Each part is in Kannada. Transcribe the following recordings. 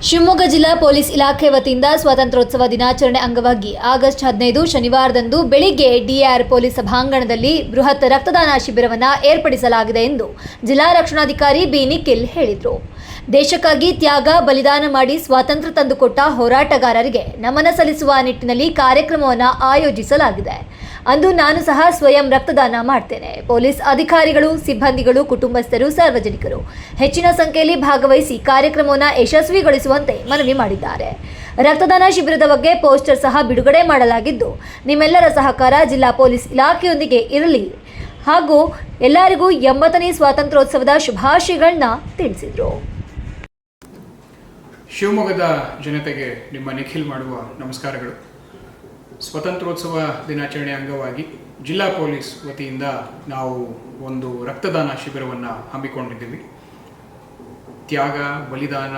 ಶಿವಮೊಗ್ಗ ಜಿಲ್ಲಾ ಪೊಲೀಸ್ ಇಲಾಖೆ ವತಿಯಿಂದ ಸ್ವಾತಂತ್ರ್ಯೋತ್ಸವ ದಿನಾಚರಣೆ ಅಂಗವಾಗಿ ಆಗಸ್ಟ್ 15 ಶನಿವಾರದಂದು ಬೆಳಿಗ್ಗೆ ಡಿಆರ್ ಪೊಲೀಸ್ ಸಭಾಂಗಣದಲ್ಲಿ ಬೃಹತ್ ರಕ್ತದಾನ ಶಿಬಿರವನ್ನು ಏರ್ಪಡಿಸಲಾಗಿದೆ ಎಂದು ಜಿಲ್ಲಾ ರಕ್ಷಣಾಧಿಕಾರಿ ಬಿ ನಿಖಿಲ್ ಹೇಳಿದರು. ದೇಶಕ್ಕಾಗಿ ತ್ಯಾಗ ಬಲಿದಾನ ಮಾಡಿ ಸ್ವಾತಂತ್ರ್ಯ ತಂದುಕೊಟ್ಟ ಹೋರಾಟಗಾರರಿಗೆ ನಮನ ಸಲ್ಲಿಸುವ ನಿಟ್ಟಿನಲ್ಲಿ ಕಾರ್ಯಕ್ರಮವನ್ನು ಆಯೋಜಿಸಲಾಗಿದೆ. ಅಂದು ನಾನು ಸಹ ಸ್ವಯಂ ರಕ್ತದಾನ ಮಾಡ್ತೇನೆ. ಪೊಲೀಸ್ ಅಧಿಕಾರಿಗಳು, ಸಿಬ್ಬಂದಿಗಳು, ಕುಟುಂಬಸ್ಥರು, ಸಾರ್ವಜನಿಕರು ಹೆಚ್ಚಿನ ಸಂಖ್ಯೆಯಲ್ಲಿ ಭಾಗವಹಿಸಿ ಕಾರ್ಯಕ್ರಮವನ್ನು ಯಶಸ್ವಿಗೊಳಿಸುವಂತೆ ಮನವಿ ಮಾಡಿದ್ದಾರೆ. ರಕ್ತದಾನ ಶಿಬಿರದ ಬಗ್ಗೆ ಪೋಸ್ಟರ್ ಸಹ ಬಿಡುಗಡೆ ಮಾಡಲಾಗಿದ್ದು, ನಿಮ್ಮೆಲ್ಲರ ಸಹಕಾರ ಜಿಲ್ಲಾ ಪೊಲೀಸ್ ಇಲಾಖೆಯೊಂದಿಗೆ ಇರಲಿ ಹಾಗೂ ಎಲ್ಲರಿಗೂ 80ನೇ ಸ್ವಾತಂತ್ರ್ಯೋತ್ಸವದ ಶುಭಾಶಯಗಳನ್ನ ತಿಳಿಸಿದರು. ಶಿವಮೊಗ್ಗದ ಜನತೆಗೆ ನಿಮ್ಮ ನಿಖಿಲ್ ಮಾಡುವ ನಮಸ್ಕಾರಗಳು. ಸ್ವಾತಂತ್ರ್ಯೋತ್ಸವ ದಿನಾಚರಣೆ ಅಂಗವಾಗಿ ಜಿಲ್ಲಾ ಪೊಲೀಸ್ ವತಿಯಿಂದ ನಾವು ಒಂದು ರಕ್ತದಾನ ಶಿಬಿರವನ್ನು ಹಮ್ಮಿಕೊಂಡಿದ್ದೀವಿ. ತ್ಯಾಗ ಬಲಿದಾನ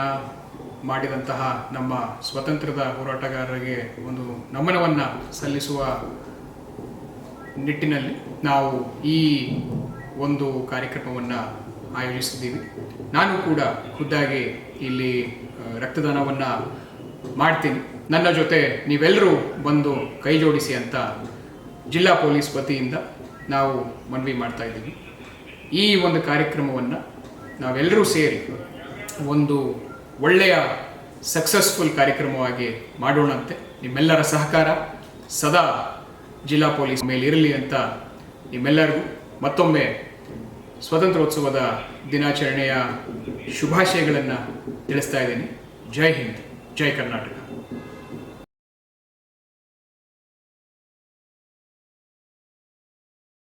ಮಾಡಿದಂತಹ ನಮ್ಮ ಸ್ವಾತಂತ್ರ್ಯದ ಹೋರಾಟಗಾರರಿಗೆ ಒಂದು ನಮನವನ್ನು ಸಲ್ಲಿಸುವ ನಿಟ್ಟಿನಲ್ಲಿ ನಾವು ಈ ಒಂದು ಕಾರ್ಯಕ್ರಮವನ್ನು ಆಯೋಜಿಸಿದ್ದೀವಿ. ನಾನು ಕೂಡ ಖುದ್ದಾಗಿ ಇಲ್ಲಿ ರಕ್ತದಾನವನ್ನು ಮಾಡ್ತೀನಿ. ನನ್ನ ಜೊತೆ ನೀವೆಲ್ಲರೂ ಬಂದು ಕೈ ಜೋಡಿಸಿ ಅಂತ ಜಿಲ್ಲಾ ಪೊಲೀಸ್ ವತಿಯಿಂದ ನಾವು ಮನವಿ ಮಾಡ್ತಾ ಇದ್ದೀವಿ. ಈ ಒಂದು ಕಾರ್ಯಕ್ರಮವನ್ನು ನಾವೆಲ್ಲರೂ ಸೇರಿ ಒಂದು ಒಳ್ಳೆಯ ಸಕ್ಸಸ್ಫುಲ್ ಕಾರ್ಯಕ್ರಮವಾಗಿ ಮಾಡೋಣಂತೆ. ನಿಮ್ಮೆಲ್ಲರ ಸಹಕಾರ ಸದಾ ಜಿಲ್ಲಾ ಪೊಲೀಸ್ ಮೇಲಿರಲಿ ಅಂತ ನಿಮ್ಮೆಲ್ಲರಿಗೂ ಮತ್ತೊಮ್ಮೆ ಸ್ವಾತಂತ್ರ್ಯೋತ್ಸವದ ದಿನಾಚರಣೆಯ ಶುಭಾಶಯಗಳನ್ನು ತಿಳಿಸ್ತಾ ಇದ್ದೀನಿ. ಜೈ ಹಿಂದ್, ಜೈ ಕರ್ನಾಟಕ.